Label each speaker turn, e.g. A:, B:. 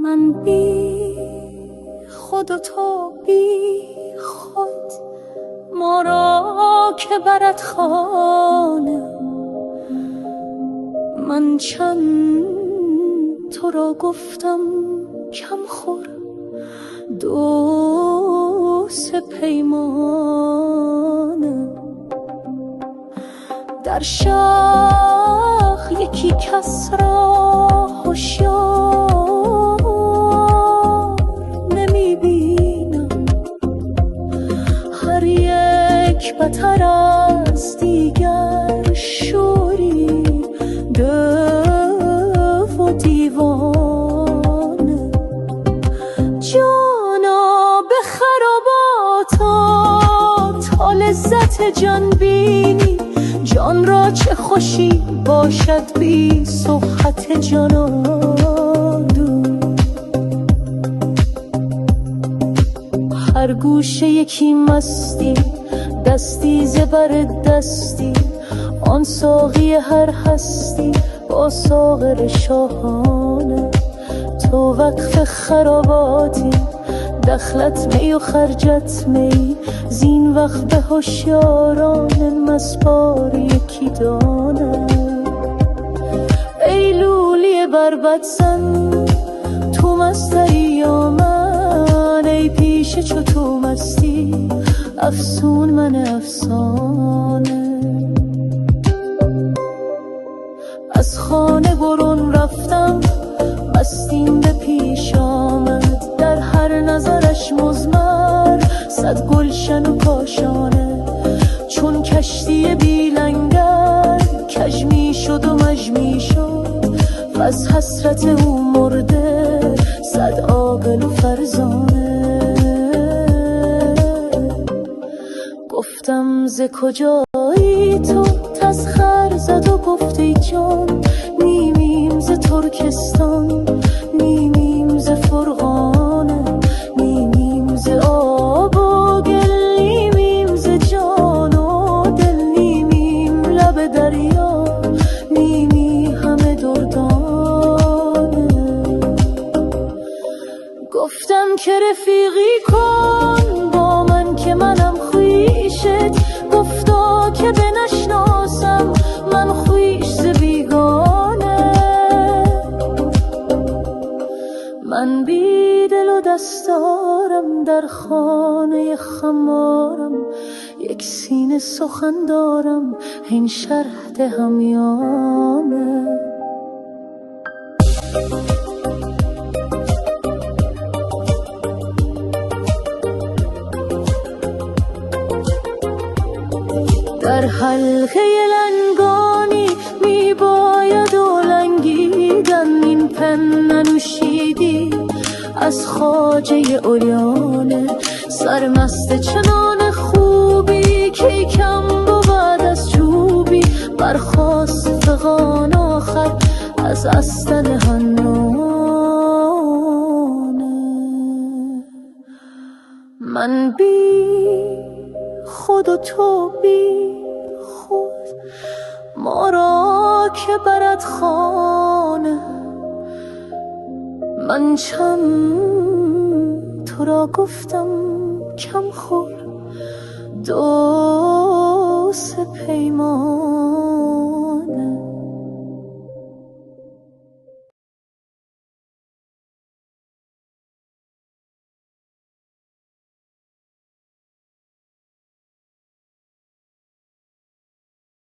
A: من بی خود و تو بی خود ما را که برد خانه. من چند تو را گفتم کم خور دو سه پیمانه. در شهر یکی کس را هوشیار نمی بینم، هر یک بتر از دیگر شوری و دیوانه. جانا به خراباتات تا لذت جان بینی، جان را چه خوشی باشد بی صحبت جانادو. هر گوشه یکی مستی، دستی زبر دستی، آن ساقی هر هستی با ساغر شاهانه. تو وقف خراباتی، دخلت می و خرجت می، زین وقت به هوشیاران مسپار یکی دانه. ای لولی بربط زن تو مستری یا من، ای پیش چو تو مستی افسون من افسانه. از خانه برون رفتم مستیم به پیش آمد، در هر نظرش مزمر صد گلشن و کاشانه. چون کشتی بی لنگر کج می شد و مج می شد، از حسرت او مرده صد عاقل و فرزانه. گفتم ز کجایی تو، تسخر زد و گفت ای جان، نیمیم ز ترکستان، نیمیم ز فرغانه، نیمیم ز آب و گل، نیمیم ز جان و دل، نیمیم لب دریا، نیمی همه دردانه. گفتم که رفیقی کن با من که منم خویشت، گفتا که بنشناسم من خویش ز بیگانه. من بی دل و دستارم در خانه خمارم، یک سینه سخن دارم این شرح ده همیانه. در حلقه لنگانی می باید و لنگیدن، این پن ننوشیدی از خواجه عریانه. سرمست چنان خوبی که کم بود از چوبی، برخاست فغان آخر از استن حنانه. من بی خود و تو بی خود ما را که برد خانه. من چند تو را گفتم کم خور دو سه پیمان.